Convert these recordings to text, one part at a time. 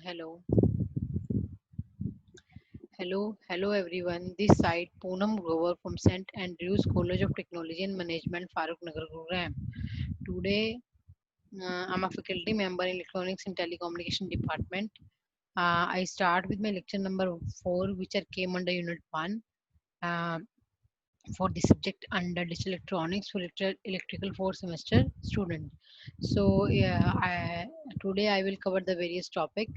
Hello, hello everyone. This side Poonam Grover from St. Andrews College of Technology and Management, Farooq Nagar program. Today, I'm a faculty member in Electronics and Telecommunication Department. I start with my lecture number 4, which are came under Unit 1 uh, for the subject under Digital Electronics for Electrical 4 semester student. So, today I will cover the various topic,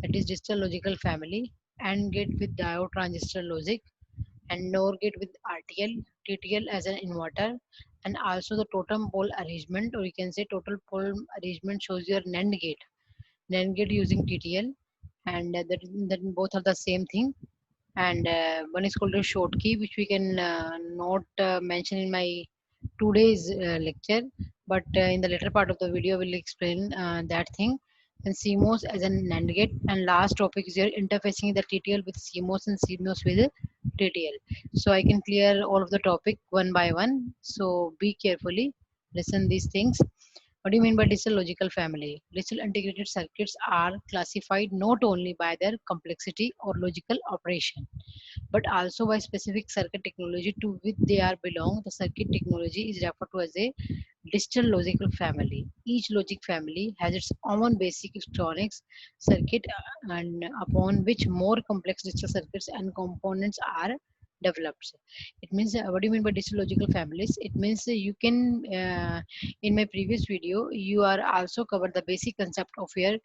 that is digital logical family, and gate with diode transistor logic, and NOR gate with RTL, TTL as an inverter, and also the totem pole arrangement, or you can say total pole arrangement shows your NAND gate. NAND gate using TTL, and that both are the same thing. And one is called a short key, which we can not mention in my today's lecture, but in the later part of the video, we'll explain that thing. And CMOS as an NAND gate, and last topic is your interfacing the TTL with CMOS and CMOS with TTL. So I can clear all of the topic one by one. So be carefully, listen these things. What do you mean by digital logical family? Digital integrated circuits are classified not only by their complexity or logical operation, but also by specific circuit technology to which they are belong. The circuit technology is referred to as a digital logical family. Each logic family has its own basic electronics circuit, and upon which more complex digital circuits and components are developed. It means, what do you mean by digital logical families? It means you can, in my previous video, you are also covered the basic concept of your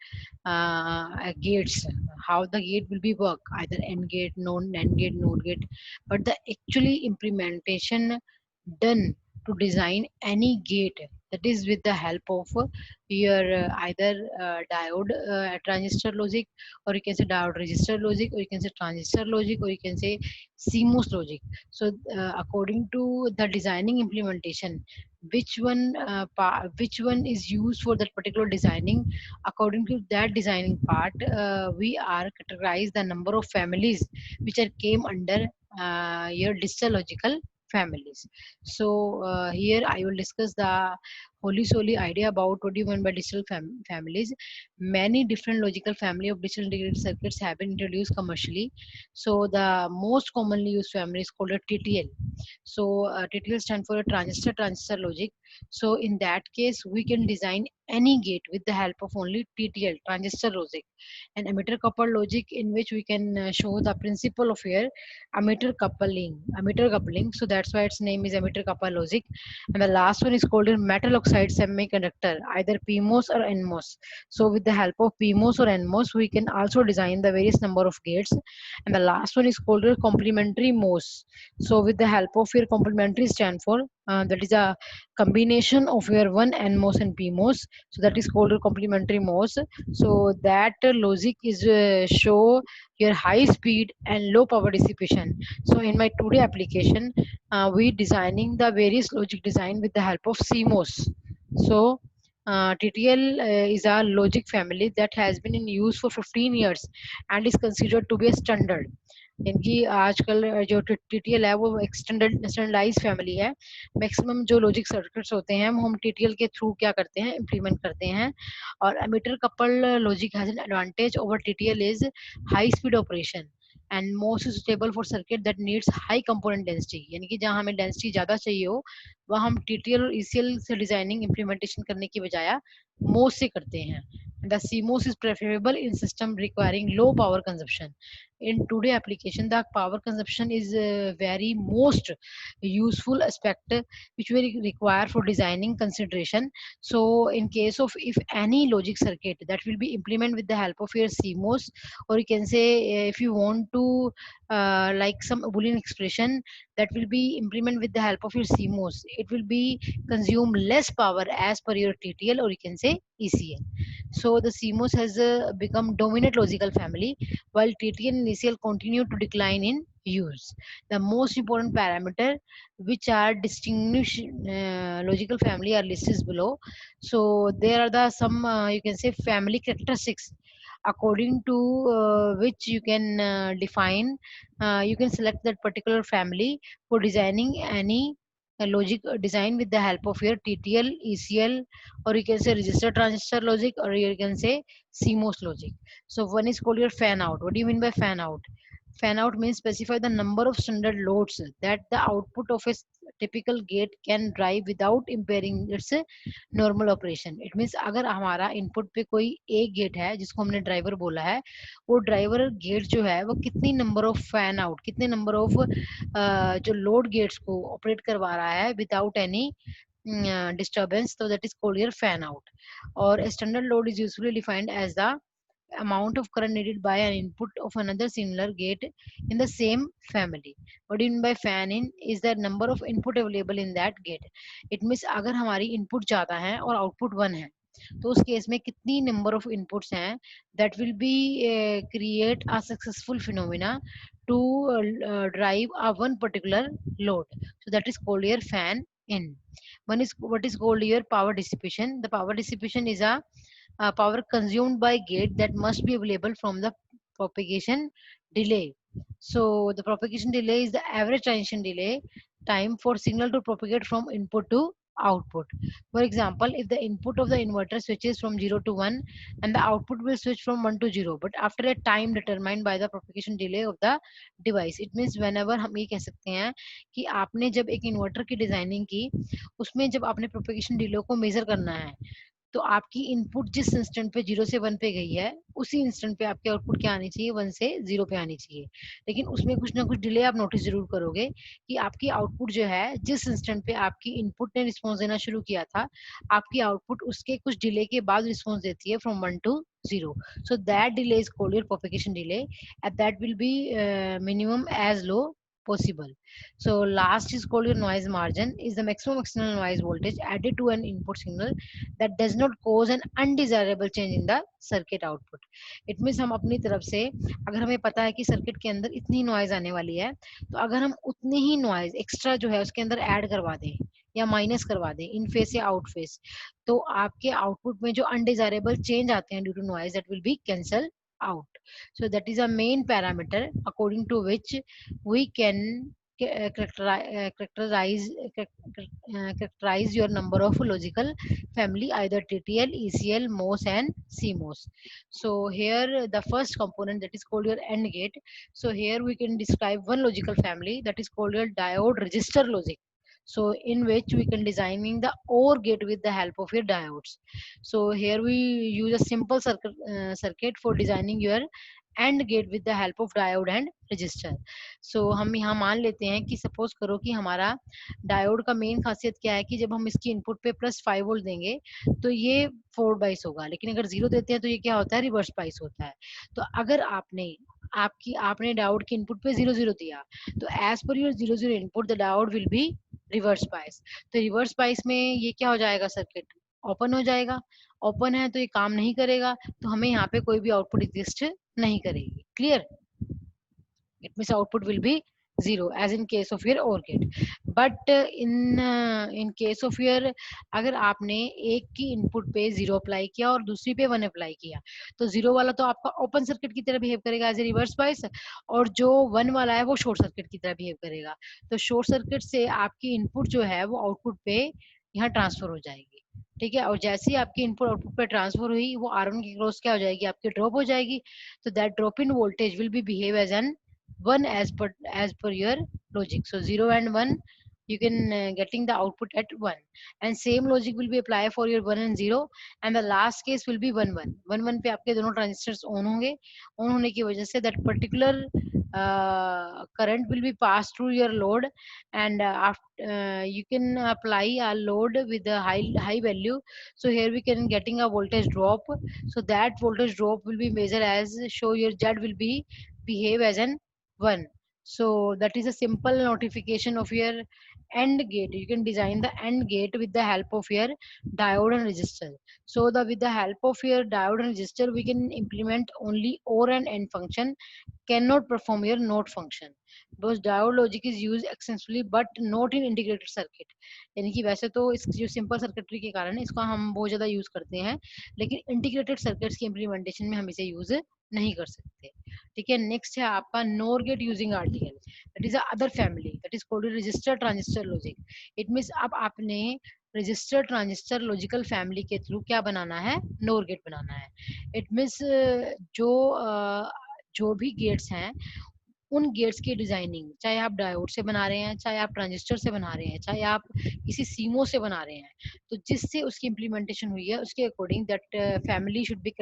gates, how the gate will be work, either AND gate, NAND gate, NOR gate, but the actually implementation done to design any gate, that is with the help of your either diode transistor logic, or you can say diode resistor logic, or you can say transistor logic, or you can say CMOS logic. So according to the designing implementation, which one is used for that particular designing, according to that designing part, we are categorize the number of families which are came under your digital logical families. So here I will discuss the holy solely idea about what do you mean by digital families. Many different logical family of digital integrated circuits have been introduced commercially. So the most commonly used family is called a TTL. So TTL stand for a transistor logic. So in that case, we can design any gate with the help of only TTL, transistor logic, and emitter coupled logic, in which we can show the principle of here emitter coupling. So that's why its name is emitter coupled logic. And the last one is called a metal oxide semiconductor, either PMOS or NMOS. So with the help of PMOS or NMOS, we can also design the various number of gates. And the last one is called a complementary MOS. So with the help of your complementary stand for, that is a combination of your one NMOS and PMOS. So that is called a complementary MOS. So that logic is show your high speed and low power dissipation. So in my today application, we designing the various logic design with the help of CMOS. So TTL is a logic family that has been in use for 15 years and is considered to be a standard. इनकी आजकल जो TTL है वो extended standardise family है. Maximum जो logic circuits होते हैं हम टीटीएल के थ्रू क्या करते हैं, इम्प्लीमेंट करते हैं. और emitter couple logic has an advantage over TTL is high speed operation and most suitable for circuit that needs high component density. यानी कि जहां हमें डेंसिटी ज्यादा चाहिए हो वह हम टीटीएल और ईसीएल से डिजाइनिंग इम्प्लीमेंटेशन करने की बजाय मोस से करते हैं. The CMOS is preferable in system requiring low power consumption. In today application, the power consumption is very most useful aspect which we require for designing consideration. So in case of if any logic circuit that will be implemented with the help of your CMOS, or you can say if you want to like some boolean expression that will be implemented with the help of your CMOS, it will be consume less power as per your TTL, or you can say ECL. So the CMOS has become dominant logical family, while TTL and ECL continue to decline in use. The most important parameter which are distinguish logical family are listed below. So there are the some you can say family characteristics according to which you can define, you can select that particular family for designing any logic design with the help of your TTL, ECL, or you can say register transistor logic, or you can say CMOS logic. So one is called your fan out. What do you mean by fan out? Fan out means specify the number of standard loads that the output of a typical gate can drive without impairing its normal operation. It means अगर हमारा input पे कोई एक gate है जिसको हमने driver बोला है, वो ड्राइवर गेट जो है वो कितनी नंबर ऑफ फैन आउट, कितने नंबर ऑफ जो लोड गेट्स को ऑपरेट करवा रहा है without any disturbance, so that is called your fan out. Or a standard load is usually defined as the amount of current needed by an input of another similar gate in the same family. What do you mean by fan in is the number of input available in that gate. It means अगर हमारी input ज़्यादा है और output 1 है, तो उस case में कितनी number of inputs हैं, that will be create a successful phenomena to drive a one particular load. So that is called your fan in. One is what is called your power dissipation. The power dissipation is a power consumed by gate that must be available from the propagation delay. So the propagation delay is the average transition delay time for signal to propagate from input to output. For example, if the input of the inverter switches from 0 to 1, and the output will switch from 1 to 0, but after a time determined by the propagation delay of the device. It means whenever हम ये कह सकते हैं कि आपने जब एक inverter की डिजाइनिंग की, उसमें जब आपने प्रोपेगेशन डिले को मेजर करना है, तो आपकी इनपुट जिस इंस्टेंट पे 0 से 1 पे गई है, उसी इंस्टेंट पे आपकी आउटपुट क्या आनी चाहिए, 1 से 0 पे आनी चाहिए। लेकिन उसमें कुछ ना कुछ डिले आप नोटिस जरूर करोगे कि आपकी आउटपुट जो है, जिस इंस्टेंट पे आपकी इनपुट ने रिस्पॉन्स देना शुरू किया था, आपकी आउटपुट उसके कुछ डिले के बाद रिस्पॉन्स देती है from 1 to 0. So that delay is called your propagation delay, and that will be minimum as low possible. So last is called your noise margin, is the maximum external noise voltage added to an input signal that does not cause an undesirable change in the circuit output. It means हम अपनी तरफ से, अगर हमें पता है कि circuit के अंदर इतनी नॉइज आने वाली है, तो अगर हम उतनी ही नॉइज एक्स्ट्रा जो है उसके अंदर ऐड करवा दें या माइनस करवा दें इन फेस या आउट फेस, तो आपके आउटपुट में जो अनडिजायरेबल चेंज आते हैं due to noise, that will be cancel out. So that is a main parameter according to which we can characterize your number of logical family, either TTL, ECL, MOS and CMOS. So here the first component, that is called your AND gate. So here we can describe one logical family, that is called your diode resistor logic. So in which we can designing the OR gate with the help of your diodes. So here we use a simple circuit for designing your AND gate with the help of diode and resistor. So हम यहाँ मान लेते हैं कि suppose करो कि हमारा diode का मेन खासियत क्या है कि जब हम इसकी इनपुट पे +5 वोल्ट देंगे तो ये 4 बाइस होगा, लेकिन अगर 0 देते हैं तो ये क्या होता है, रिवर्स बाइस होता है। तो अगर आपने डायोड की इनपुट पे 0 0 दिया, तो as per your 0 0 input the diode will be reverse bias. तो रिवर्स बाइस में ये क्या हो जाएगा, सर्किट ओपन हो जाएगा। ओपन है तो ये काम नहीं करेगा, तो हमें यहाँ पे कोई भी आउटपुट एग्जिस्ट नहीं करेगी। Clear? It means output will be 0 as in case of your OR gate. But in case of your, अगर आपने एक की इनपुट पे 0 अप्लाई किया और दूसरी पे 1 अप्लाई किया, तो 0 वाला तो आपका ओपन सर्किट की तरह बिहेव करेगा एज ए रिवर्स बाइस, और जो 1 वाला है वो शॉर्ट सर्किट की तरह बिहेव करेगा। तो शॉर्ट सर्किट से आपकी इनपुट जो है वो आउटपुट पे यहाँ ट्रांसफर हो जाएगी। ठीक है, और जैसे ही आपकी इनपुट आउटपुट पे ट्रांसफर हुई, वो R1 की क्रॉस क्या हो जाएगी, आपकी ड्रॉप हो जाएगी। तो that drop in voltage will be behave as an 1 as per your logic. So 0 and 1 you can getting the output at 1, and same logic will be applied for your 1 and 0, and the last case will be 1 1 1 1 पे आपके दोनों transistors on होंगे। On होने की वजह से that particular current will be passed through your load, and after you can apply a load with a high value. So here we can getting a voltage drop, so that voltage drop will be measured as, show your Z will be behave as an 1. So that is a simple notification of your AND gate. You can design the AND gate with the help of your diode and resistor. So with the help of your diode and resistor, we can implement only OR and AND function, cannot perform your NOT function, because diode logic is used extensively but not in integrated circuit. यानी कि वैसे तो इस जो simple circuitry के कारण इसको हम बहुत ज़्यादा यूज करते हैं, लेकिन इंटीग्रेटेड सर्किट्स की इम्प्लीमेंटेशन में हम इसे यूज नहीं कर सकते। ठीक है। नेक्स्ट है आपका nor gate using RTL, that is other family, that is called register transistor logic. It means अब आपने रजिस्टर ट्रांजिस्टर लॉजिकल फैमिली के थ्रू क्या बनाना है, नोर गेट बनाना है। इट मींस जो जो भी गेट्स हैं उन गेट्स की डिजाइनिंग, चाहे आप डायोड से बना रहे हैं, चाहे आप ट्रांजिस्टर से बना रहे हैं, चाहे आप किसी सीमो से बना रहे हैं, तो जिससे उसकी इम्प्लीमेंटेशन हुई है उसके according that family should be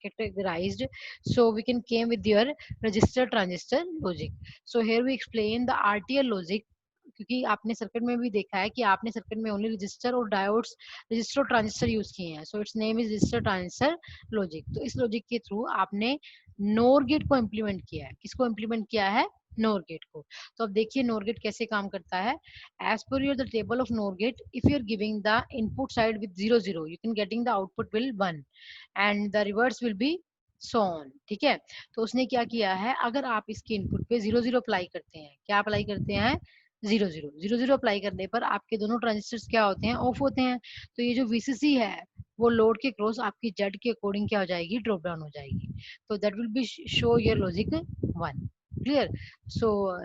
categorized, so we can came with your register transistor logic. So here we explain the RTL logic, क्योंकि आपने सर्किट में भी देखा है कि आपने सर्किट में ओनली रजिस्टर और डायोड्स, रजिस्टर और ट्रांजिस्टर यूज किए हैं, so it's name is register transistor logic. तो इस लॉजिक के थ्रू आपने नोर गेट को इम्प्लीमेंट किया है। किसको इम्प्लीमेंट किया है, नोर गेट को। तो अब देखिए नोर गेट कैसे काम करता है। As per your the table of nor gate, if you are giving the input side with 0 0, you can getting the output will 1 and the reverse will be so on. ठीक है। तो उसने क्या किया है, अगर आप इसके इनपुट पे 0 0 अप्लाई करते हैं, क्या अप्लाई करते हैं, 0 0 0 0 अप्लाई करने पर आपके दोनों ट्रांजिस्टर्स क्या होते हैं, ऑफ होते हैं। तो ये जो VCC है वो लोड के क्रॉस आपकी जेड के अकॉर्डिंग क्या हो जाएगी, ड्रॉप डाउन हो जाएगी। तो that will be show your logic 1। Clear. So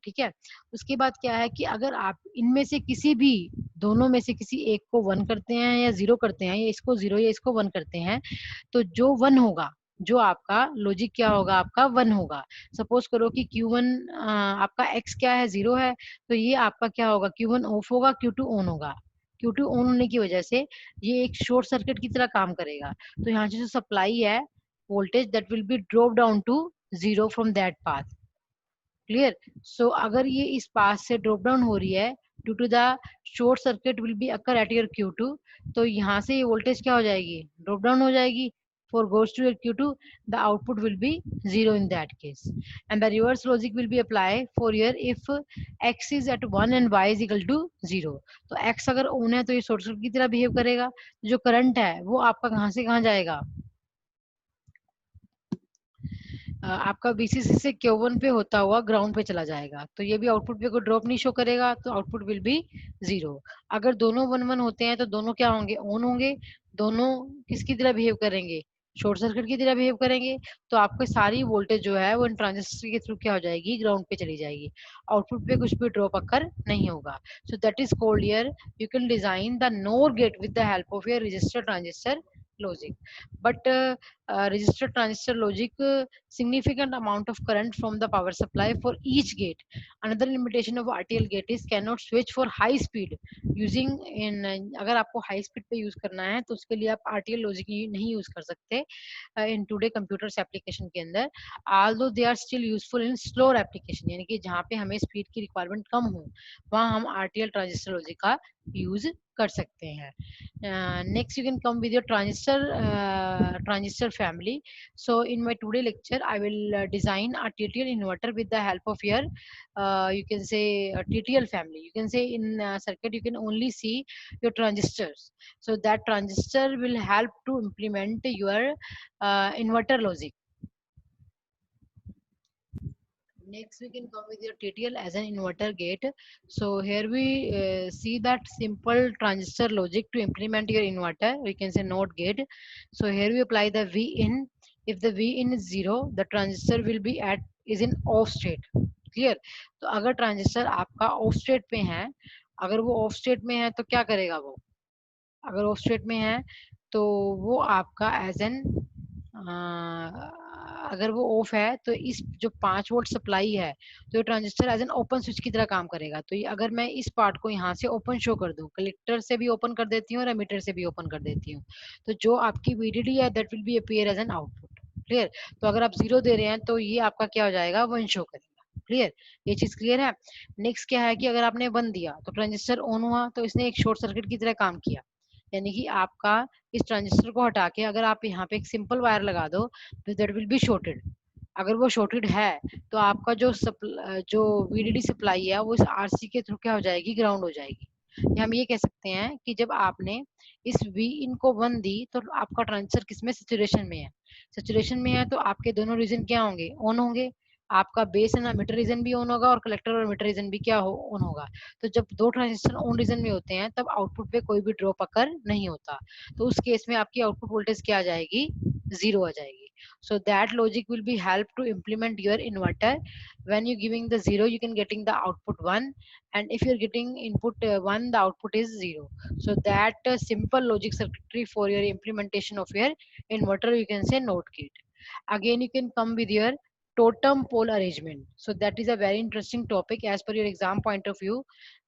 ठीक है। उसके बाद क्या है कि अगर आप इनमें से किसी भी, दोनों में से किसी एक को 1 करते हैं या 0 करते हैं, या इसको 0 या इसको 1 करते हैं, तो जो 1 होगा, जो आपका लॉजिक क्या होगा, आपका 1 होगा। सपोज करो कि Q1 आपका X क्या है, 0 है, तो ये आपका क्या होगा, Q1 ऑफ होगा, Q2 ऑन होगा। Q2 ऑन होने की वजह से ये एक शॉर्ट सर्किट की तरह काम करेगा। तो यहाँ से जो सप्लाई है voltage, that will be drop down to 0 from that path. Clear. So अगर ये इस पाथ से ड्रॉप डाउन हो रही है due to the short circuit will be occur at your Q2, तो यहाँ से ये वोल्टेज क्या हो जाएगी, ड्रॉप डाउन हो जाएगी। For goes to your Q2, the output will be 0 in that case. And the reverse logic will be applied for your if X is at 1 and Y is equal to 0. तो X अगर on है तो ये short circuit की तरह behave करेगा। जो current है वो आपका कहाँ से कहाँ जाएगा, आपका VCC से Q1 पे होता हुआ ग्राउंड पे चला जाएगा। तो ये भी आउटपुट पे कोई ड्रॉप नहीं शो करेगा, तो आउटपुट विल बी 0। अगर दोनों 1 1 होते हैं तो दोनों क्या होंगे, ऑन होंगे। दोनों किसकी तरह बिहेव करेंगे, शॉर्ट सर्किट की तरह बिहेव करेंगे। तो आपकी सारी वोल्टेज जो है वो इन ट्रांजिस्टर के थ्रू क्या हो जाएगी, ग्राउंड पे चली जाएगी। आउटपुट पे कुछ भी ड्रॉप अकर नहीं होगा। So that is called here you can design the nor gate with the help of your register transistor logic. But resistor transistor logic, significant amount of current from the power supply for each gate. Another limitation of RTL gate is cannot switch for high speed using in अगर आपको high speed पे use करना है तो उसके लिए आप RTL logic नहीं use कर सकते in today computers application के अंदर। although they are still useful in slower application, यानी कि जहाँ पे हमें speed की requirement कम हो वहाँ हम RTL transistor logic का use कर सकते हैं। Next you can come with your transistor family. So in my today lecture I will design a TTL inverter with the help of your you can say a TTL family. You can say in circuit you can only see your transistors, so that transistor will help to implement your inverter logic. Next we can come with your TTL as an inverter gate. So here we see that simple transistor logic to implement your inverter, we can say NOT gate. So here we apply the V in. If the V in is 0, the transistor will be at is in off state. Clear. तो अगर transistor आपका of state पे है, अगर वो of state में है तो क्या करेगा वो, अगर ऑफ स्टेट में है तो वो आपका एज एन अगर वो ऑफ है तो इस जो 5 वोल्ट सप्लाई है तो ये transistor as an open switch की तरह काम करेगा। तो ये अगर मैं इस पार्ट को यहाँ से ओपन शो कर दूं, कलेक्टर से भी ओपन कर देती हूँ और एमीटर से भी ओपन कर देती हूँ, तो जो आपकी VDD है that will be appear as an output. Clear. तो अगर आप 0 दे रहे हैं तो ये आपका क्या हो जाएगा, 1 शो करेगा। क्लियर, ये चीज क्लियर है। नेक्स्ट क्या है कि अगर आपने 1 दिया तो ट्रांजिस्टर ऑन हुआ, तो इसने एक शॉर्ट सर्किट की तरह काम किया, यानी कि आपका इस ट्रांजिस्टर को हटा के अगर आप यहाँ पे एक सिंपल वायर लगा दो तो दैट विल बी शॉर्टेड। अगर वो शॉर्टेड है तो आपका जो VDD सप्लाई है वो इस RC के थ्रू क्या हो जाएगी, ग्राउंड हो जाएगी। या हम ये कह सकते हैं कि जब आपने इस V इन को 1 दी तो आपका ट्रांजिस्टर किसमें, सैचुरेशन में है। सैचुरेशन में है तो आपके दोनों रीजन क्या होंगे, ऑन होंगे। आपका बेस एंड मीटर रीजन भी ऑन होगा और कलेक्टर और मीटर रीजन भी क्या हो, ऑन होगा। तो जब दो ट्रांजिस्टर ऑन रीजन में होते हैं तब आउटपुट पे कोई भी ड्रॉप अकर नहीं होता। तो उस केस में आपकी आउटपुट वोल्टेज क्या आ जाएगी, 0 आ जाएगी। So that logic will be help to implement your inverter. When you giving the 0, you can getting the output 1, and if you're getting input 1, the output is 0. So that simple logic circuitry for your implementation of your inverter, you can say node gate. Again, you can come with your totem pole arrangement. So that is a very interesting topic as per your exam point of view.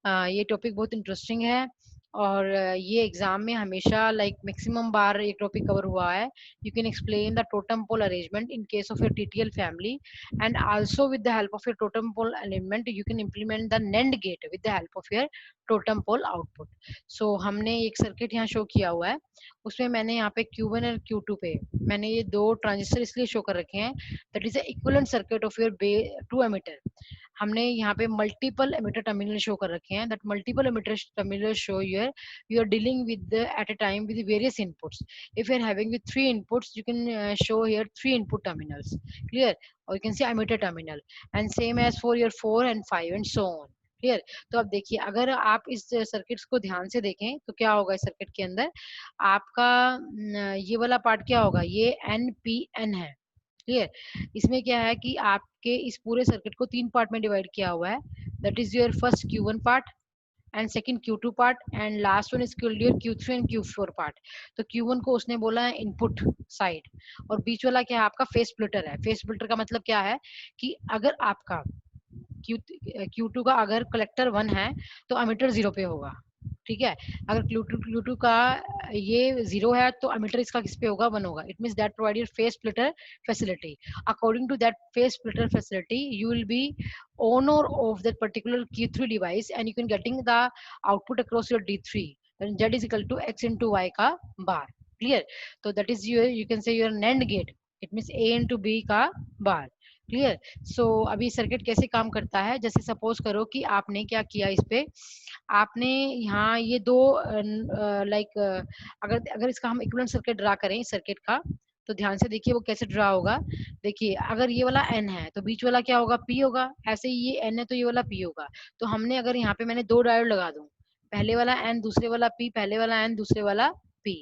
ये topic बहुत interesting है, और ये exam में हमेशा like maximum बार ये topic cover हुआ है. You can explain the totem pole arrangement in case of your TTL family, and also with the help of your totem pole element you can implement the NAND gate with the help of your totem pole output. So हमने एक circuit यहाँ show किया हुआ है, उसमें मैंने यहाँ पे Q1 और Q2 पे मैंने ये दो ट्रांजिस्टर इसलिए शो कर रखे हैं, that is equivalent circuit of your two emitter. हमने यहाँ पे मल्टीपल एमिटर टर्मिनल शो कर रखे हैं, that multiple emitter terminal show you are dealing with at a time with various inputs. If you are having with 3 inputs, you can show here 3 input terminals, clear, or you can say emitter terminal, and same as for your 4 and 5 and so on. Clear. तो अब देखिए, अगर आप इस circuits को ध्यान से देखें तो क्या होगा इस सर्किट के अंदर आपका ये वाला पार्ट क्या होगा, ये NPN है. क्लियर. इसमें क्या है कि आपके इस पूरे सर्किट को 3 पार्ट में डिवाइड किया हुआ है, that is your first Q1 part and second Q2 part and last one is your Q3 and Q4 part. तो Q1 को उसने बोला है इनपुट साइड, और बीच वाला क्या है आपका फेस स्प्लिटर है. फेस स्प्लिटर का मतलब क्या है कि अगर आपका Q2 का अगर कलेक्टर 1 है तो अमीटर 0 पे होगा. ठीक है. अगर Q2 का ये 0 है तो अमीटर इसका किस पे होगा, 1 होगा. It means that provide your phase splitter facility. According to that phase splitter facility you will be owner of that particular Q3 device and you can getting the output across your D3, then Z is equal to X into Y का बार. clear. तो that is your, you can say your NAND gate, it means A into B का बार. Clear. सो अभी circuit कैसे काम करता है, जैसे suppose करो कि आपने क्या किया, इस पे आपने यहाँ ये दो लाइक अगर इसका हम इक्विवेलेंट सर्किट ड्रा करें इस सर्किट का, तो ध्यान से देखिए वो कैसे ड्रा होगा. देखिए अगर ये वाला N है तो बीच वाला क्या होगा, P होगा. ऐसे ही ये N है तो ये वाला P होगा. तो हमने अगर यहाँ पे मैंने 2 डायोड लगा दूं, पहले वाला N दूसरे वाला P, पहले वाला N दूसरे वाला P,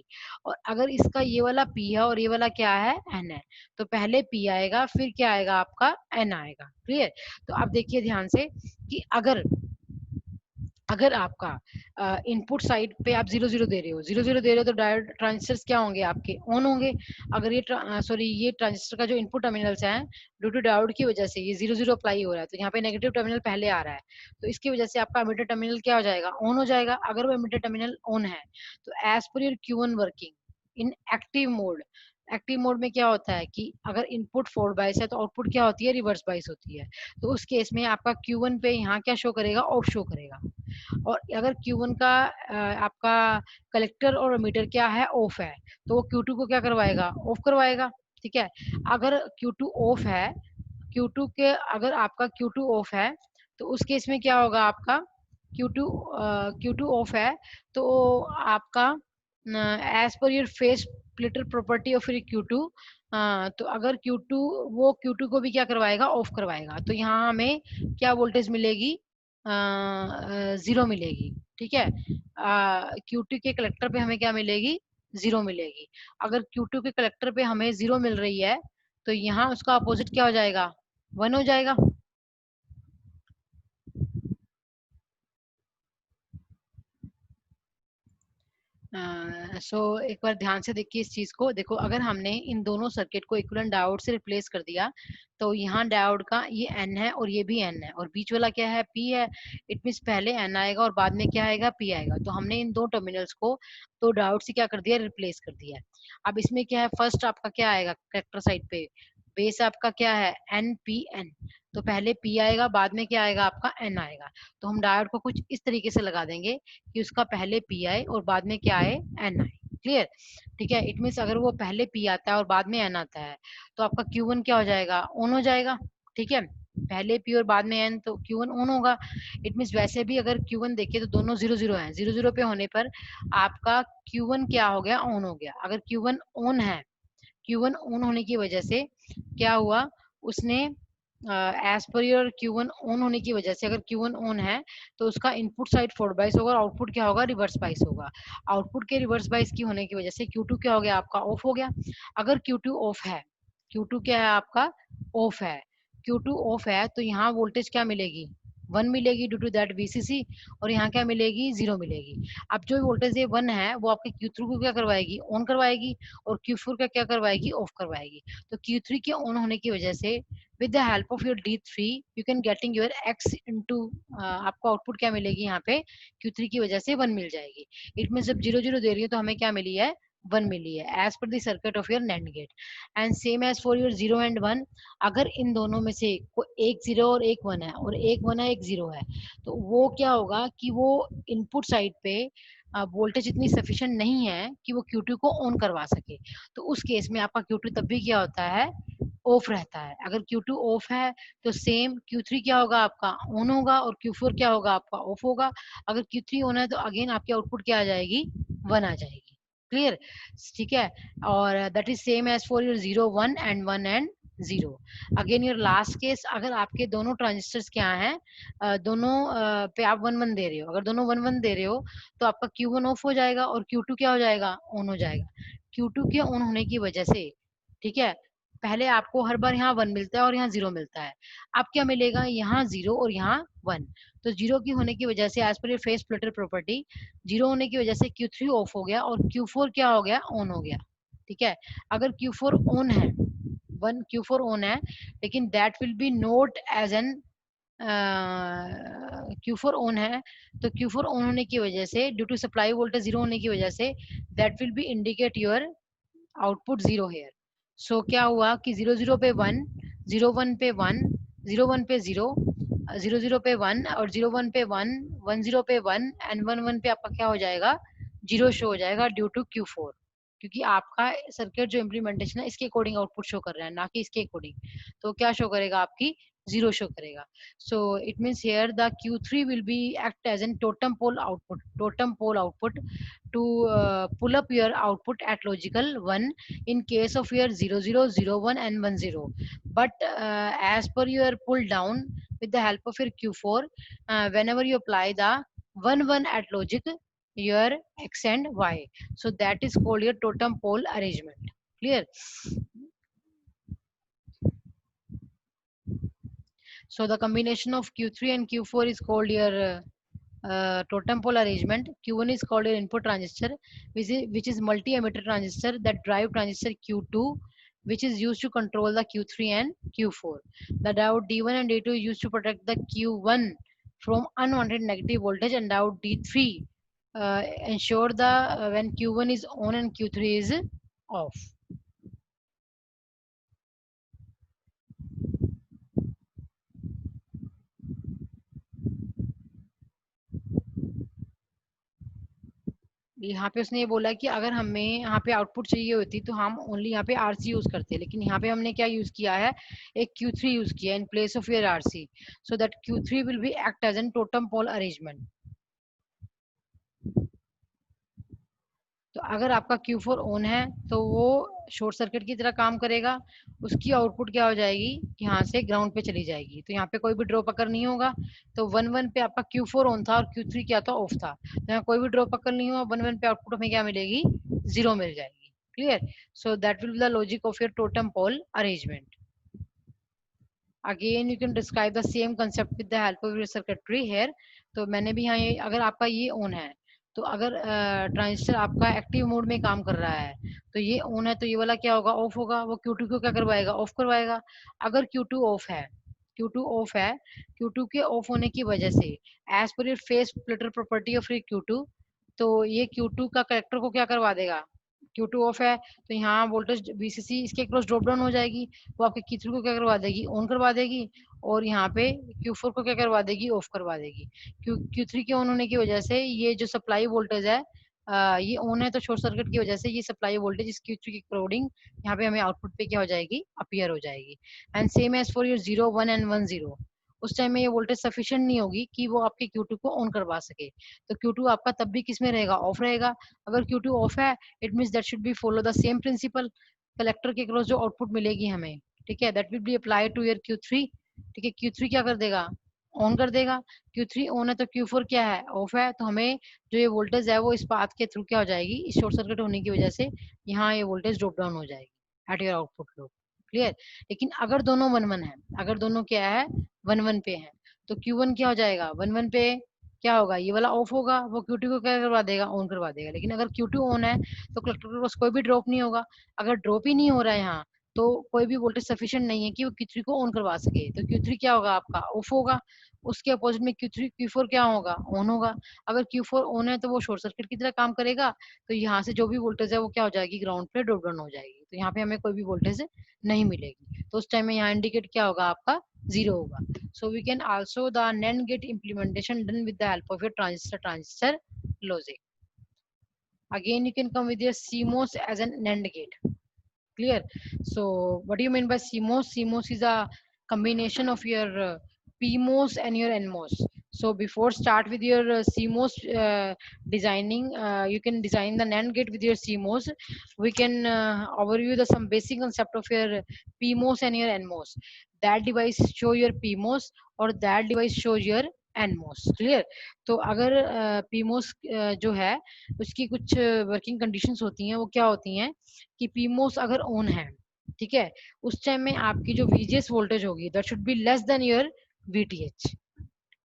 और अगर इसका ये वाला P है और ये वाला क्या है, N है, तो पहले P आएगा फिर क्या आएगा आपका N आएगा. क्लियर. तो आप देखिए ध्यान से कि अगर आपका इनपुट साइड पे आप 0 0 दे रहे हो, 0 0 दे रहे हो, तो डायोड ट्रांजिस्टर्स क्या होंगे आपके, ऑन होंगे. अगर ये ये ट्रांजिस्टर का जो इनपुट टर्मिनल्स है, ड्यू टू डायोड की वजह से ये 0 0 अप्लाई हो रहा है, तो यहाँ पे नेगेटिव टर्मिनल पहले आ रहा है, तो इसकी वजह से आपका एमिटर टर्मिनल क्या हो जाएगा, ऑन हो जाएगा. अगर वो एमिटर टर्मिनल ऑन है तो as per your Q1 working in active mode में क्या होता है कि अगर इनपुट फॉरवर्ड बायस है तो आउटपुट क्या होती है, रिवर्स बायस होती है. तो उस केस में आपका Q1 पे यहाँ क्या शो करेगा, ऑफ शो करेगा. और अगर Q1 का आपका कलेक्टर और मीटर क्या है, ऑफ है, तो वो Q2 को क्या करवाएगा, ऑफ करवाएगा. ठीक है. अगर Q2 ऑफ है, Q2 के अगर आपका Q2 ऑफ है तो उस केस में क्या होगा आपका Q2 ऑफ है, तो आपका as per your phase splitter property of Q2, तो अगर Q2 को भी क्या करवाएगा, ऑफ करवाएगा. तो यहाँ हमें क्या वोल्टेज मिलेगी, 0 मिलेगी. ठीक है. Q2 के कलेक्टर पे हमें क्या मिलेगी, 0 मिलेगी. अगर Q2 के कलेक्टर पे हमें 0 मिल रही है तो यहाँ उसका अपोजिट क्या हो जाएगा, 1 हो जाएगा. सो एक बार ध्यान से देखिए इस चीज को. देखो अगर हमने इन दोनों सर्किट को इक्विवेलेंट डायोड से रिप्लेस कर दिया, तो यहाँ डायोड का ये N है और ये भी N है, और बीच वाला क्या है, P है. इट मीन्स पहले N आएगा और बाद में क्या आएगा, P आएगा. तो हमने इन दो टर्मिनल्स को तो डायोड से क्या कर दिया, रिप्लेस कर दिया. अब इसमें क्या है, फर्स्ट आपका क्या आएगा कलेक्टर साइड पे, बेस आपका क्या है, NPN. तो पहले P आएगा, बाद में क्या आएगा आपका N आएगा. तो हम डायोड को कुछ इस तरीके से लगा देंगे कि उसका पहले P आए और बाद में क्या आए, N आए. क्लियर. ठीक है. इट मीन्स अगर वो पहले P आता है और बाद में N आता है तो आपका Q1 क्या हो जाएगा, ऑन हो जाएगा. ठीक है. पहले P और बाद में N, तो Q1 ऑन होगा. इट मीन्स वैसे भी अगर Q1 देखिए तो दोनों 0 0 है, 0 0 पे होने पर आपका Q1 क्या हो गया, ऑन हो गया. अगर Q1 ऑन है, Q1 ऑन होने की वजह से क्या हुआ, उसने as per your Q1 on होने की वजह से, अगर Q1 ऑन है तो उसका इनपुट साइड फॉरवर्ड बायस होगा और आउटपुट क्या होगा, रिवर्स बायस होगा. आउटपुट के रिवर्स बायस की होने की वजह से Q2 क्या हो गया आपका, ऑफ हो गया. अगर Q2 ऑफ है Q2 क्या है आपका, ऑफ है। Q2 ऑफ है तो यहाँ वोल्टेज क्या मिलेगी, 1 मिलेगी ड्यू टू दैट VCC, और यहाँ क्या मिलेगी, 0 मिलेगी। अब जो वोल्टेज ये 1 है वो आपके Q3 को क्या करवाएगी, ऑन करवाएगी, और Q4 का क्या करवाएगी, ऑफ करवाएगी। तो Q3 के ऑन होने की वजह से with the help of your D3 you can getting your X into, आपको आउटपुट क्या मिलेगी यहाँ पे, Q3 की वजह से 1 मिल जाएगी। इट मीन जब 0 0 दे रही है तो हमें क्या मिली है, 1 मिली है as per the circuit of your NAND gate. And same as for your 0 and 1, अगर इन दोनों में से एक 0 और एक 1 है, और एक 1 है एक 0 है, तो वो क्या होगा कि वो इनपुट साइड पे वोल्टेज इतनी सफिशिएंट नहीं है कि वो Q2 को ऑन करवा सके। तो उस केस में आपका Q2 तब भी क्या होता है, ऑफ रहता है। अगर Q2 ऑफ है तो सेम Q3 क्या होगा, आपका ऑन होगा, और Q4 क्या होगा, आपका ऑफ होगा। अगर Q3 ऑन है तो अगेन आपकी आउटपुट क्या आ जाएगी, 1 आ जाएगी। क्लियर, ठीक है। और that is same as for your 0 1 and 1 and 0। Again your last case, अगर आपके दोनों ट्रांजिस्टर्स क्या हैं, दोनों पे आप 1 1 दे रहे हो, अगर दोनों 1 1 दे रहे हो तो आपका Q1 ऑफ हो जाएगा और Q2 क्या हो जाएगा, ऑन हो जाएगा। Q2 के ऑन होने की वजह से, ठीक है, पहले आपको हर बार यहाँ 1 मिलता है और यहाँ 0 मिलता है। अब क्या मिलेगा, यहाँ 0 और यहाँ 1। तो 0 की होने की वजह से एज पर फेस स्प्लिटर प्रॉपर्टी, 0 होने की वजह से Q3 ऑफ हो गया और Q4 क्या हो गया, ऑन हो गया। ठीक है, अगर Q4 ऑन है, 1 Q4 ऑन है, लेकिन that will be note as an, Q4 on है, तो Q4 ऑन होने की वजह से ड्यू टू सप्लाई वोल्टेज 0 होने की वजह से that will be indicate your output 0 here. So क्या हुआ कि 0 0 पे 1, 0 1 पे 1, 0 1 पे 0, 0 0 पे 1, और 0 1 पे 1, 1 0 पे 1 एंड 1 1 पे आपका क्या हो जाएगा, 0 शो हो जाएगा ड्यू टू Q4, क्योंकि आपका सर्किट जो इम्प्लीमेंटेशन है इसके अकॉर्डिंग आउटपुट शो कर रहा है, ना कि इसके अकॉर्डिंग। तो क्या शो करेगा, आपकी 0 शो करेगा। So it means here the Q3 will be act as an totem pole output to pull up your output at logical 1 in case of your 0 0 0 1 and 1 0. But as per your pull down with the help of your Q4, whenever you apply the 1 1 at logic, your X and Y, so that is called your totem pole arrangement. Clear? So the combination of Q3 and Q4 is called your totem pole arrangement. Q1 is called your input transistor, which is multi-emitter transistor that drive transistor Q2, which is used to control the Q3 and Q4. The diode D1 and D2 is used to protect the Q1 from unwanted negative voltage, and diode D3 ensure the when Q1 is on and Q3 is off. यहाँ पे उसने ये बोला कि अगर हमें यहाँ पे आउटपुट चाहिए होती तो हम ओनली यहाँ पे RC यूज करते, लेकिन यहाँ पे हमने क्या यूज किया है, एक Q3 यूज किया in place of your RC, so that Q3 will be act as an totem pole arrangement. तो अगर आपका Q4 ऑन है तो वो शॉर्ट सर्किट की तरह काम करेगा, उसकी आउटपुट क्या हो जाएगी, यहाँ से ग्राउंड पे चली जाएगी, तो यहाँ पे कोई भी ड्रॉप अकर नहीं होगा। तो 1 1 पे आपका Q4 ऑन था और Q3 क्या था, ऑफ था, तो यहाँ कोई भी ड्रॉप अकर नहीं हुआ, 1 1 पे आउटपुट हमें क्या मिलेगी, 0 मिल जाएगी। Clear? So that will be the logic of your totem pole arrangement. Again you can describe the same concept with the help of your circuitry here. तो मैंने भी यहाँ ये, अगर आपका ये ऑन है तो अगर ट्रांजिस्टर आपका एक्टिव मोड में काम कर रहा है तो ये ऑन है, तो ये वाला क्या होगा, ऑफ होगा, वो Q2 को क्या करवाएगा, ऑफ करवाएगा। अगर Q2 ऑफ है, Q2 ऑफ है, Q2 के ऑफ होने की वजह से as per your phase splitter property of Q2, तो ये Q2 का कलेक्टर को क्या करवा देगा, Q2 ऑफ है तो यहाँ वोल्टेज VCC इसके क्रॉस ड्रॉप डाउन हो जाएगी, वो आपके Q3 को क्या करवा देगी, ऑन करवा देगी, और यहाँ पे Q4 को क्या करवा देगी, ऑफ करवा देगी। Q3 के ऑन होने की वजह से ये जो सप्लाई वोल्टेज है, ये ऑन है तो शॉर्ट सर्किट की वजह से ये सप्लाई वोल्टेज इस Q3 के अकॉर्डिंग यहाँ पे हमें आउटपुट पे क्या हो जाएगी, अपीयर हो जाएगी। And same as for your 0 1 and 1 0, उस टाइम में ये वोल्टेज सफिशिएंट नहीं होगी कि वो आपके Q2 को ऑन करवा सके, तो Q2 आपका तब भी किस में रहेगा, ऑफ रहेगा। अगर Q2 ऑफ है, it means that should be follow the same principle, collector के क्रॉस जो आउटपुट मिलेगी हमें, ठीक है, that will be applied to your Q3। ठीक है, Q3 क्या कर देगा, ऑन कर देगा। Q3 ऑन है तो Q4 क्या है, ऑफ है, तो हमें जो ये वोल्टेज है वो इस पाथ के थ्रू क्या हो जाएगी, इस शॉर्ट सर्किट होने की वजह से यहाँ ये वोल्टेज ड्रॉप डाउन हो जाएगी at your output load. Clear. लेकिन अगर दोनों 1 1 है, अगर दोनों क्या है 1 1 पे है, तो Q1 क्या हो जाएगा 1 1 पे क्या होगा, ये वाला ऑफ होगा, वो Q2 को क्या करवा देगा, ऑन करवा देगा। लेकिन अगर Q2 ऑन है तो कलेक्टर के पास कोई भी ड्रॉप नहीं होगा। अगर ड्रॉप ही नहीं हो रहा है यहाँ, तो कोई भी वोल्टेज सफिशिएंट नहीं है कि वो Q3 को ऑन करवा सके, तो Q3 क्या होगा आपका ऑफ होगा। उसके अपोजिट में Q3 Q4 क्या होगा ऑन होगा। अगर Q4 ऑन है तो वो शॉर्ट सर्किट की तरह काम करेगा, तो यहाँ से जो भी वोल्टेज है वो क्या हो जाएगी, ग्राउंड पे ड्रॉप डाउन हो जाएगी, तो यहाँ पे हमें कोई भी वोल्टेज नहीं मिलेगी। तो उस टाइम में यहाँ इंडिकेट क्या होगा आपका 0 होगा। So we can also the NAND gate implementation done with the help of your transistor logic. Again you can come with your CMOS as an NAND gate. Clear. So what do you mean by CMOS? CMOS is a combination of your PMOS and your NMOS. So before start with your CMOS designing, you can design the NAND gate with your CMOS. We can overview the some basic concept of your PMOS and your NMOS. That device show your PMOS or that device shows your NMOS. Clear. तो अगर PMOS जो है उसकी कुछ working conditions होती हैं, वो क्या होती हैं कि PMOS अगर ऑन है, ठीक है, उस टाइम में आपकी जो VGS वोल्टेज होगी that should be less than your VTH।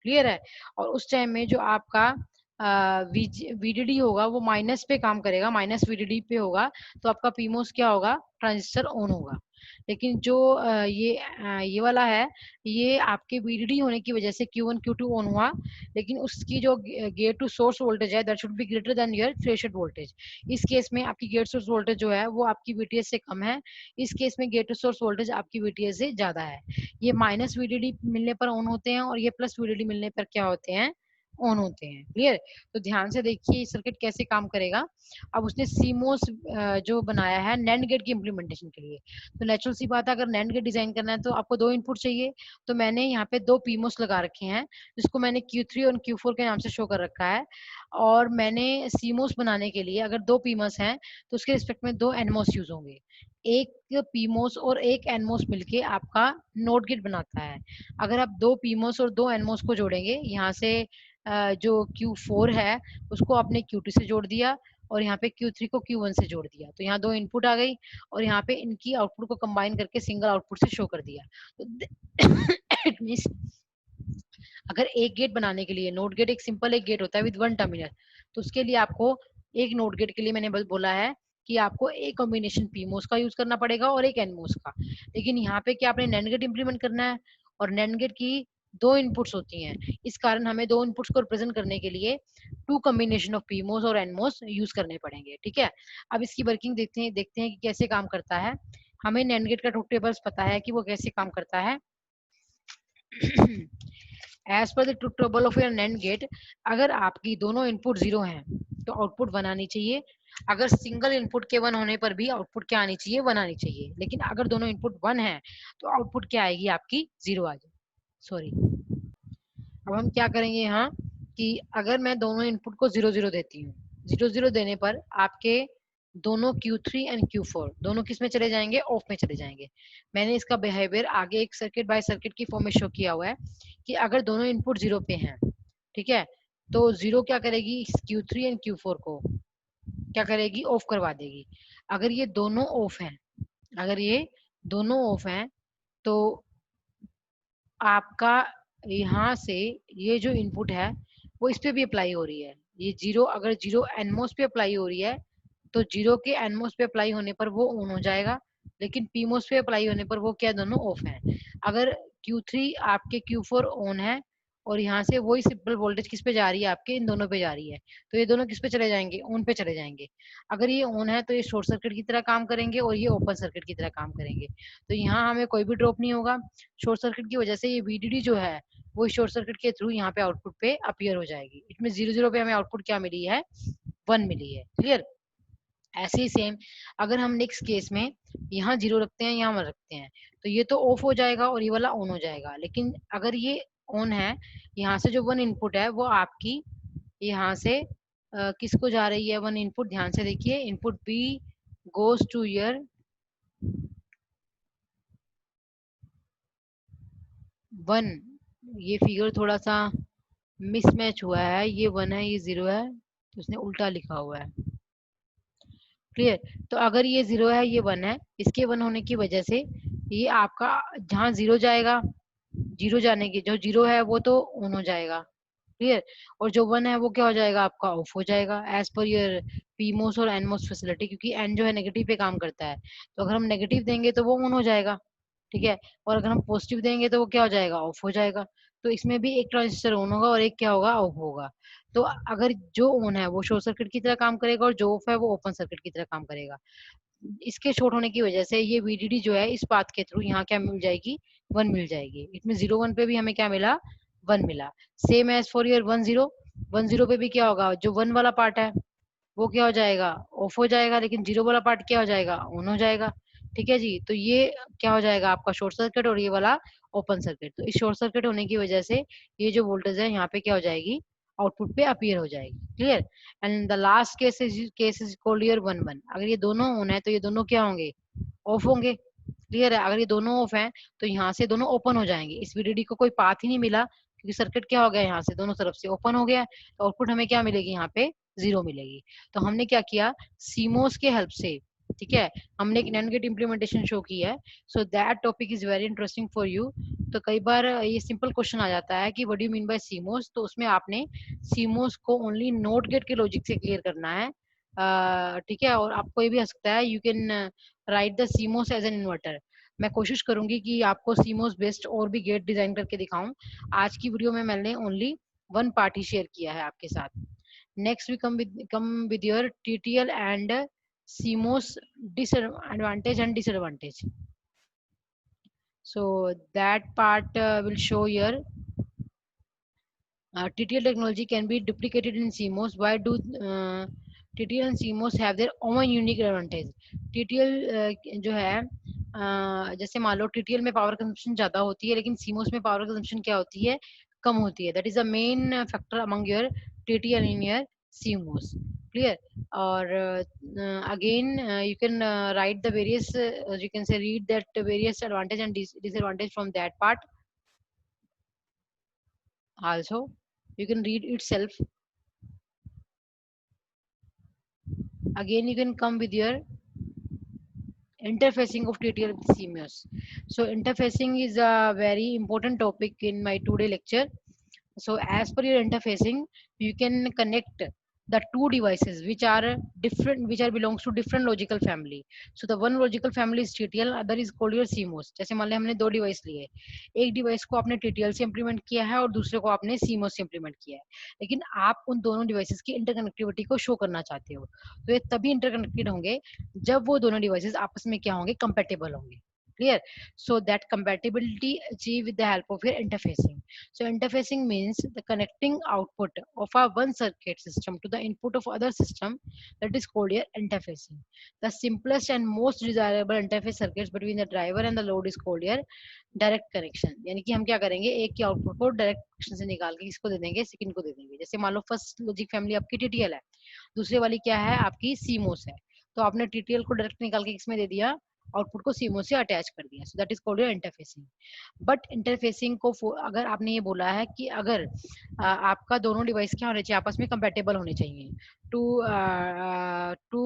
Clear है। और उस टाइम में जो आपका VDD होगा वो माइनस पे काम करेगा, माइनस VDD पे होगा, तो आपका PMOS क्या होगा, ट्रांजिस्टर ऑन होगा। लेकिन जो ये वाला है, ये आपके VDD होने की वजह से Q1 Q2 ऑन हुआ, लेकिन उसकी जो गेट टू सोर्स वोल्टेज है that should B greater than your threshold voltage. इस केस में आपकी गेट सोर्स वोल्टेज जो है वो आपकी VTS से कम है, इस केस में गेट टू सोर्स वोल्टेज आपकी VTS से ज्यादा है। ये माइनस VDD मिलने पर ऑन होते हैं और ये प्लस VDD मिलने पर क्या होते हैं, ऑन होते हैं। क्लियर। तो ध्यान से देखिए सर्किट कैसे काम करेगा। अब उसने सीमोस जो बनाया है नैंड गेट की इम्प्लीमेंटेशन के लिए, तो नेचुरल सी बात है अगर नैंड गेट डिजाइन करना है तो आपको 2 इनपुट चाहिए। तो मैंने यहाँ पे 2 पीमोस लगा रखे हैं, जिसको मैंने Q3 और Q4 के नाम से शो कर रखा है। और मैंने सीमोस बनाने के लिए अगर 2 पीमोस हैं तो उसके रिस्पेक्ट में 2 एनमोस यूज होंगे। एक पीमोस और एक एनमोस मिलके आपका नोट गेट बनाता है। अगर आप 2 पीमोस और 2 एनमोस को जोड़ेंगे, यहाँ से जो Q4 है उसको आपने Q2 से जोड़ दिया और यहाँ पे Q3 को Q1 से जोड़ दिया, तो यहाँ 2 इनपुट आ गई और यहाँ पे इनकी आउटपुट को कंबाइन करके सिंगल आउटपुट से शो कर दिया। तो इट मींस अगर एक गेट बनाने के लिए, नोट गेट एक सिंपल एक गेट होता है विद 1 टर्मिनल, तो उसके लिए आपको एक नोट गेट के लिए मैंने बोला है कि आपको एक कॉम्बिनेशन पीमोस का यूज करना पड़ेगा और एक एनमोस का। लेकिन यहाँ पे क्या आपने नैंड गेट इंप्लीमेंट करना है और नैंड गेट की 2 इनपुट्स होती हैं, इस कारण हमें 2 इनपुट्स को रिप्रेजेंट करने के लिए 2 कॉम्बिनेशन ऑफ पीमोस और एनमोस यूज करने पड़ेंगे। ठीक है। अब इसकी वर्किंग देखते हैं कि कैसे काम करता है। हमें नैंड गेट का ट्रुथ टेबल्स पता है कि वो कैसे काम करता है। As per the truth table of your NAND gate, अगर आपकी दोनों इनपुट 0 हैं तो आउटपुट 1 आनी चाहिए। अगर सिंगल इनपुट के 1 होने पर भी आउटपुट क्या आनी चाहिए, 1 आनी चाहिए। लेकिन अगर दोनों इनपुट 1 है तो आउटपुट क्या आएगी आपकी 0 आ जाए। सॉरी, अब हम क्या करेंगे यहाँ कि अगर मैं दोनों इनपुट को 0 0 देती हूँ, 0 0 देने पर आपके दोनों Q3 एंड Q4 दोनों किस में चले जाएंगे, ऑफ में चले जाएंगे। मैंने इसका बिहेवियर आगे एक सर्किट बाय सर्किट की फॉर्म में शो किया हुआ है कि अगर दोनों इनपुट 0 पे हैं, ठीक है, तो 0 क्या करेगी, Q3 एंड Q4 को क्या करेगी, ऑफ करवा देगी। अगर ये दोनों ऑफ हैं, अगर ये दोनों ऑफ हैं तो आपका यहाँ से ये जो इनपुट है वो इस पे भी अप्लाई हो रही है। ये 0 अगर 0 एनमोस पे अप्लाई हो रही है तो 0 के एनमोस पे अप्लाई होने पर वो ऑन हो जाएगा, लेकिन पीमोस पे अप्लाई होने पर वो क्या दोनों ऑफ है। अगर Q3 आपके Q4 ऑन है और यहाँ से वही सिंपल वोल्टेज किस पे जा रही है, आपके इन दोनों पे जा रही है, तो ये दोनों किस पे चले जाएंगे, ऑन पे चले जाएंगे। अगर ये ऑन है तो ये शॉर्ट सर्किट की तरह काम करेंगे और ये ओपन सर्किट की तरह काम करेंगे, तो यहाँ हमें कोई भी ड्रॉप नहीं होगा। शॉर्ट सर्किट की वजह से ये VDD जो है वो शॉर्ट सर्किट के थ्रू यहाँ पे आउटपुट पे अपीयर हो जाएगी। इसमें 0 0 पे हमें आउटपुट क्या मिली है, 1 मिली है। क्लियर। ऐसे ही सेम अगर हम नेक्स्ट केस में यहाँ 0 रखते हैं, यहाँ 1 रखते हैं, तो ये तो ऑफ हो जाएगा और ये वाला ऑन हो जाएगा। लेकिन अगर ये ऑन है, यहाँ से जो 1 इनपुट है वो आपकी यहाँ से किसको जा रही है 1 इनपुट, ध्यान से देखिए, input B goes to your 1। ये फिगर थोड़ा सा मिसमैच हुआ है, ये 1 है ये 0 है, तो उसने उल्टा लिखा हुआ है। क्लियर। तो अगर ये 0 है ये 1 है, इसके 1 होने की वजह से ये आपका जहाँ जीरो जाएगा, जीरो जाने की, जो जीरो है वो तो ऑन हो जाएगा, क्लियर, और जो वन है वो क्या हो जाएगा, आपका ऑफ हो जाएगा एज पर योर पीमोस और एनमोस फैसिलिटी, क्योंकि एन जो है नेगेटिव पे काम करता है, तो अगर हम नेगेटिव देंगे तो वो ऑन हो जाएगा, ठीक है, और अगर हम पॉजिटिव देंगे तो वो क्या हो जाएगा, ऑफ हो जाएगा। तो इसमें भी एक ट्रांजिस्टर ऑन होगा और एक क्या होगा, ऑफ होगा। तो अगर जो ऑन है वो शॉर्ट सर्किट की तरह काम करेगा और जो ऑफ है वो ओपन सर्किट की तरह काम करेगा। इसके शॉर्ट होने की वजह से ये वीडीडी जो है इस पाथ के थ्रू यहाँ क्या मिल जाएगी, वन मिल जाएगी। इसमें 0 1 पे भी हमें क्या मिला, वन मिला। सेम एज फॉर योर 1 0, 1 0 पे भी क्या होगा, जो वन वाला पार्ट है वो क्या हो जाएगा, ऑफ हो जाएगा, लेकिन जीरो वाला पार्ट क्या हो जाएगा, ऑन हो जाएगा। ठीक है जी, तो ये क्या हो जाएगा आपका शॉर्ट सर्किट और ये वाला ओपन सर्किट। तो इस शॉर्ट सर्किट होने की वजह से ये जो वोल्टेज है यहाँ पे क्या हो जाएगी, आउटपुट पे अपीयर हो जाएगी, clear. And the last case is called your 1 1। अगर ये दोनों ऑन है तो ये दोनों क्या होंगे, ऑफ होंगे, क्लियर है। अगर ये दोनों ऑफ हैं तो यहाँ से दोनों ओपन हो जाएंगे, इस वीडीडी को कोई पाथ ही नहीं मिला क्योंकि सर्किट क्या हो गया, यहाँ से दोनों तरफ से ओपन हो गया, तो आउटपुट हमें क्या मिलेगी, यहाँ पे जीरो मिलेगी। तो हमने क्या किया, सीमोस के हेल्प से, ठीक है, हमने एक नैंड गेट इम्प्लीमेंटेशन शो की है। So that topic is very interesting for you. तो कई बार ये सिंपल क्वेश्चन आ जाता है कि what do you mean by CMOS, तो उसमें आपने सीमोस को ओनली नोट गेट के लॉजिक से क्लियर करना है, ठीक है। और आपको ये भी आ सकता है, you can write the CMOS as an inverter. मैं कोशिश करूंगी कि आपको सीमोस बेस्ड और भी गेट डिजाइन करके दिखाऊं। आज की वीडियो में मैंने ओनली वन पार्ट ही शेयर किया है आपके साथ। Next we come with your TTL and CMOS disadvantage and disadvantage. So that part will show your TTL technology can be duplicated in CMOS. Why do TTL and CMOS have their own unique advantage? TTL जो है जैसे मान लो TTL में power consumption ज्यादा होती है, लेकिन CMOS में पावर कंजप्शन क्या होती है, कम होती है। That is the main factor among your TTL in your CMOS, clear. और again you can write the various you can say read that various advantage and disadvantage from that part also. You can read itself. Again you can come with your interfacing of TTL with CMOS. So interfacing is a very important topic in my today lecture. So as per your interfacing, you can connect the two devices which are different, which are belongs to different logical family. So the one logical family is TTL, other is called your CMOS. जैसे मान लिया हमने दो device लिए, एक device को आपने TTL से इम्प्लीमेंट किया है और दूसरे को आपने CMOS से इम्प्लीमेंट किया है, लेकिन आप उन दोनों डिवाइसेस की इंटरकनेक्टिविटी को शो करना चाहते हो। तो ये तभी इंटरकनेक्टेड होंगे जब वो दोनों डिवाइसेस आपस में क्या होंगे, कंपेटेबल होंगे, clear. So that compatibility achieved with the help of your interfacing. So interfacing means the connecting output of a one circuit system to the input of other system, that is called your interfacing. The simplest and most desirable interface circuits between the driver and the load is called your direct connection. यानी कि हम क्या करेंगे, एक के output को direct connection से निकाल के किसको दे देंगे, सेकंड को दे देंगे। जैसे मान लो फर्स्ट लॉजिक फैमिली आपकी TTL है, दूसरे वाली क्या है, आपकी CMOS है, तो आपने TTL को डायरेक्ट निकाल के किसमें दे दिया, आउटपुट को CMOS से अटैच कर दिया। सो that is called your interfacing. But interfacing को अगर आपने ये बोला है कि अगर आपका दोनों डिवाइस क्या होने चाहिए, आपस में कंपेटेबल होने चाहिए, to to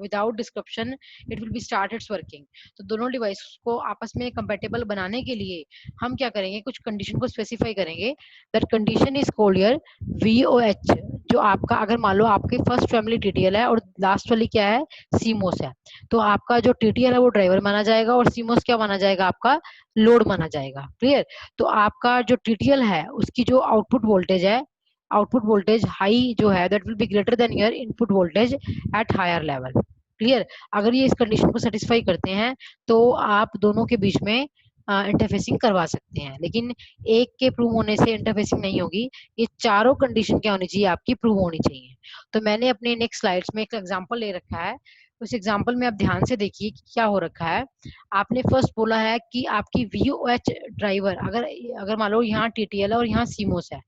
without description it will be start its working. तो दोनों डिवाइस को आपस में कंपेटेबल बनाने के लिए हम क्या करेंगे, कुछ कंडीशन को स्पेसिफाई करेंगे। That condition is called your VOH। जो आपका अगर मान लो आपकी फर्स्ट फैमिली TTL है और लास्ट वाली क्या है, CMOS है, तो आपका जो TTL है वो ड्राइवर माना जाएगा और CMOS क्या माना जाएगा, आपका लोड माना जाएगा, क्लियर। तो आपका जो TTL है उसकी जो आउटपुट वोल्टेज है, आउटपुट वोल्टेज हाई जो है, that will be greater than your input voltage at higher level, clear. अगर ये इस कंडीशन को सेटिस्फाई करते हैं तो आप दोनों के बीच में इंटरफेसिंग करवा सकते हैं, लेकिन एक के प्रूव होने से इंटरफेसिंग नहीं होगी, ये चारों कंडीशन क्या होनी चाहिए, आपकी प्रूव होनी चाहिए। तो मैंने अपने नेक्स्ट स्लाइड्स में एक एग्जांपल ले रखा है, उस एग्जांपल में आप ध्यान से देखिए कि क्या हो रखा है। आपने फर्स्ट बोला है कि आपकी VOH ड्राइवर, अगर अगर मान लो यहाँ TTL है और यहाँ CMOS है,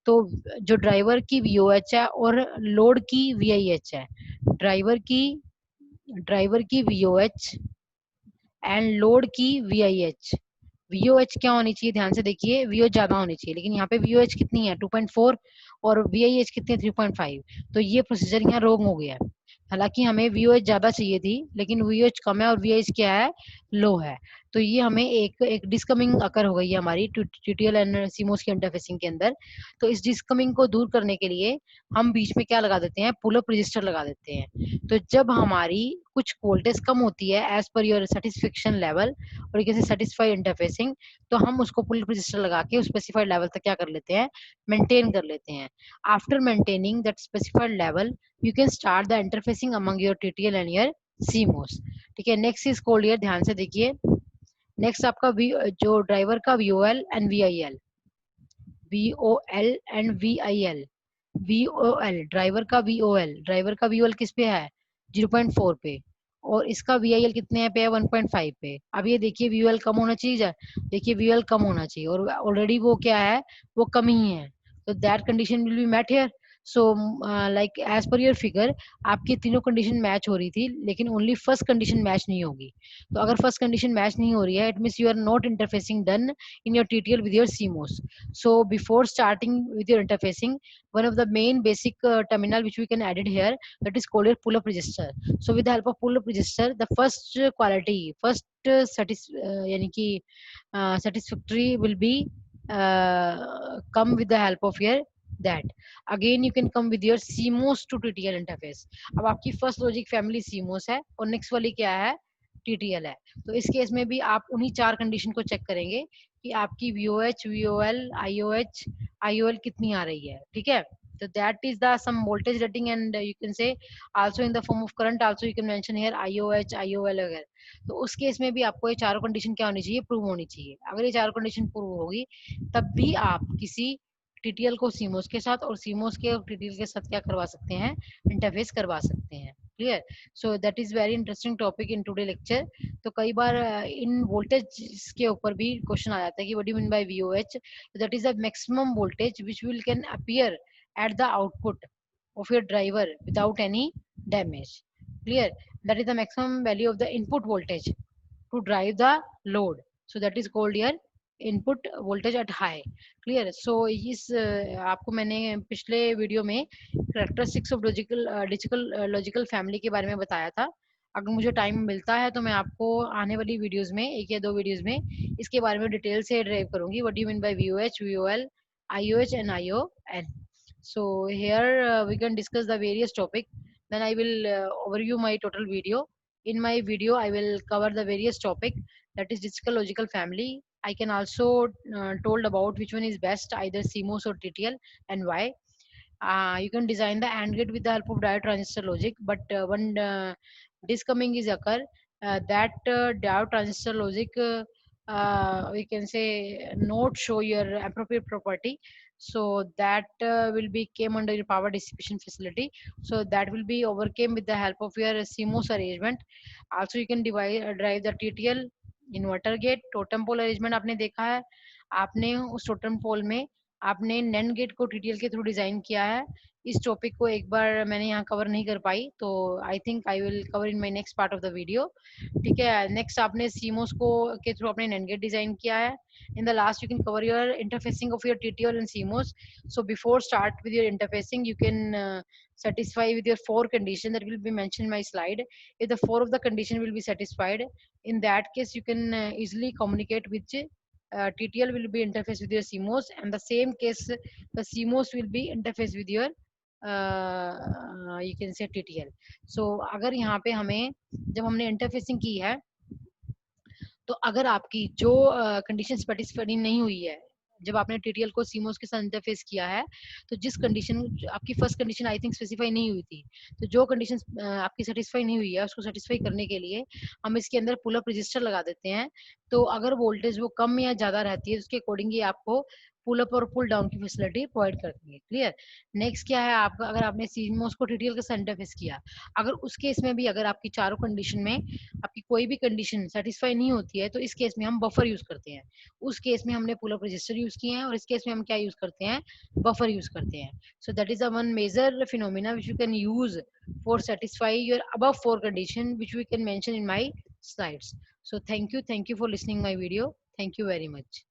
तो जो ड्राइवर की VOH है और लोड की VIH है, ड्राइवर की VOH एंड लोड की VIH। VOH क्या होनी चाहिए, ध्यान से देखिए, VOH ज्यादा होनी चाहिए, लेकिन यहाँ पे VOH कितनी है, 2.4, और VIH कितनी है, 3.5। तो ये प्रोसीजर यहाँ रॉन्ग हो गया है। हालांकि हमें VOH ज्यादा चाहिए थी, लेकिन VOH कम है और VIH क्या है, लो है। तो ये हमें एक डिस्कमिंग अकर हो गई है हमारी ट्यूटोरियल एंड सीमोस की इंटरफेसिंग के अंदर। तो इस डिस्कमिंग को दूर करने के लिए हम बीच में क्या लगा देते हैं, पुल अप रजिस्टर लगा देते हैं। तो जब हमारी कुछ वोल्टेज कम होती है as per your satisfaction level और you can say satisfy interfacing, तो हम उसको पुल अप रजिस्टर लगा के उस स्पेसिफाइड लेवल तक क्या कर लेते हैं, मेंटेन कर लेते हैं। After maintaining that specified level you can start the interfacing among your TTL and your CMOS. ठीक है, नेक्स्ट इज कॉल्ड हियर, ध्यान से देखिए। नेक्स्ट आपका जो ड्राइवर का वीओएल एंड वीआईएल, वीओएल एंड वीआईएल। वीओएल ड्राइवर का वीओएल, ड्राइवर का वीओएल किस पे है, 0.4 पे, और इसका वीआईएल कितने पे है, 1.5 पे। अब ये देखिए वीओएल कम होना चाहिए, देखिए वीओएल कम होना चाहिए और ऑलरेडी वो क्या है, वो कम ही है। तो that condition will be met here. So like as per your figure आपकी तीनों कंडीशन मैच हो रही थी, लेकिन ओनली फर्स्ट कंडीशन मैच नहीं होगी। तो अगर फर्स्ट कंडीशन मैच नहीं हो रही है, it means you are not interfacing done in your TTL with your CMOS. So before starting with your interfacing, one of the main basic terminal which we can add it here, that is called a pull-up register. So with the help of pull-up register, the first quality, first यानी कि satisfactory will be come with the help of your that. Again you can come with your CMOS to TTL interface. अब आपकी first logic family CMOS है और next वाली क्या है, TTL है। तो इस केस में भी आप उन्हीं चार कंडीशन को चेक करेंगे कि आपकी VOH, VOL, IOH, IOL कितनी आ रही है। ठीक है, तो that is the some voltage rating and you can say also in the form of current also you can mention here IOH, IOL वगैरह। तो उस केस में भी आपको ये चारों कंडीशन क्या होनी चाहिए, प्रूव होनी चाहिए। अगर ये चारों कंडीशन प्रूव होगी तब भी आप किसी टीटीएल को सीमोस के साथ और सीमोस के टीटीएल के साथ क्या करवा सकते हैं, इंटरफेस करवा सकते हैं। Clear. So that is very interesting topic in today lecture. तो कई बार इन वोल्टेज के ऊपर भी क्वेश्चन आ जाता है कि what do you mean by VOH, that is the maximum voltage which will can appear at the output of your driver without any damage. Clear, that is the maximum value of the input voltage to drive the load. So that is called here input voltage at high. Clear. So इस आपको मैंने पिछले video में characteristics of logical family के बारे में बताया था। अगर मुझे टाइम मिलता है तो मैं आपको आने वाली वीडियोस में, एक या दो वीडियोस में इसके बारे में डिटेल से ड्राइव करूंगी, what do you mean by VOH, VOL, IOH and ION. So here we can discuss the various topic. Then I will overview my total video. In my video I will cover the various topic, that is digital logical family. I can also told about which one is best, either CMOS or TTL, and why. You can design the AND gate with the help of diode transistor logic, but one discoming is occur, that diode transistor logic we can say not show your appropriate property. So that will be came under your power dissipation facility. So that will be overcame with the help of your CMOS arrangement. Also you can drive the TTL inverter gate. Totem pole arrangement आपने देखा है, आपने उस totem pole में आपने NAND gate को TTL के through design किया है। इस टॉपिक को एक बार मैंने यहाँ कवर नहीं कर पाई, तो I think I will cover in my next part of the video. ठीक है, नेक्स्ट आपने सीमोस को के थ्रू आपने नैंड गेट डिजाइन किया है। In the last you can cover your interfacing of your TTL and CMOS. So before start with your interfacing you can satisfy with your four condition that will be mentioned in my slide. If the four of the condition will be satisfied, in that case you can easily communicate with TTL will be interface with your CMOS, and the same case the CMOS will be interface with your you can say TTL. So अगर यहाँ पे हमें जब हमने interfacing की है, तो अगर आपकी जो कंडीशन सेटिस्फाइड नहीं हुई है, जब आपने टीटीएल को सीमोस के साथ इंटरफेस किया है, तो जिस कंडीशन आपकी first condition I think specify नहीं हुई थी, तो जो कंडीशन आपकी सेटिस्फाई नहीं हुई है उसको सेटिस्फाई करने के लिए हम इसके अंदर पुल अप रजिस्टर लगा देते हैं। तो अगर वोल्टेज वो कम या ज्यादा रहती है, उसके अकॉर्डिंगली आपको पुल अप और पुल डाउन की फैसिलिटी प्रोवाइड करती है। क्लियर। नेक्स्ट क्या है आपका, अगर आपने सीमोस को टीटीएल के साथ इंटरफेस किया, अगर उस केस में भी अगर आपकी चारों कंडीशन में आपकी कोई भी कंडीशन सेटिस्फाई नहीं होती है, तो इस केस में हम बफर यूज करते हैं। उस केस में हमने पुल अप रजिस्टर यूज किए हैं और इस केस में हम क्या यूज करते हैं, बफर यूज करते हैं। So that is a one major phenomena which you can use for satisfy your above four condition which we can mention in my slides. So thank you for listening my video. Thank you very much.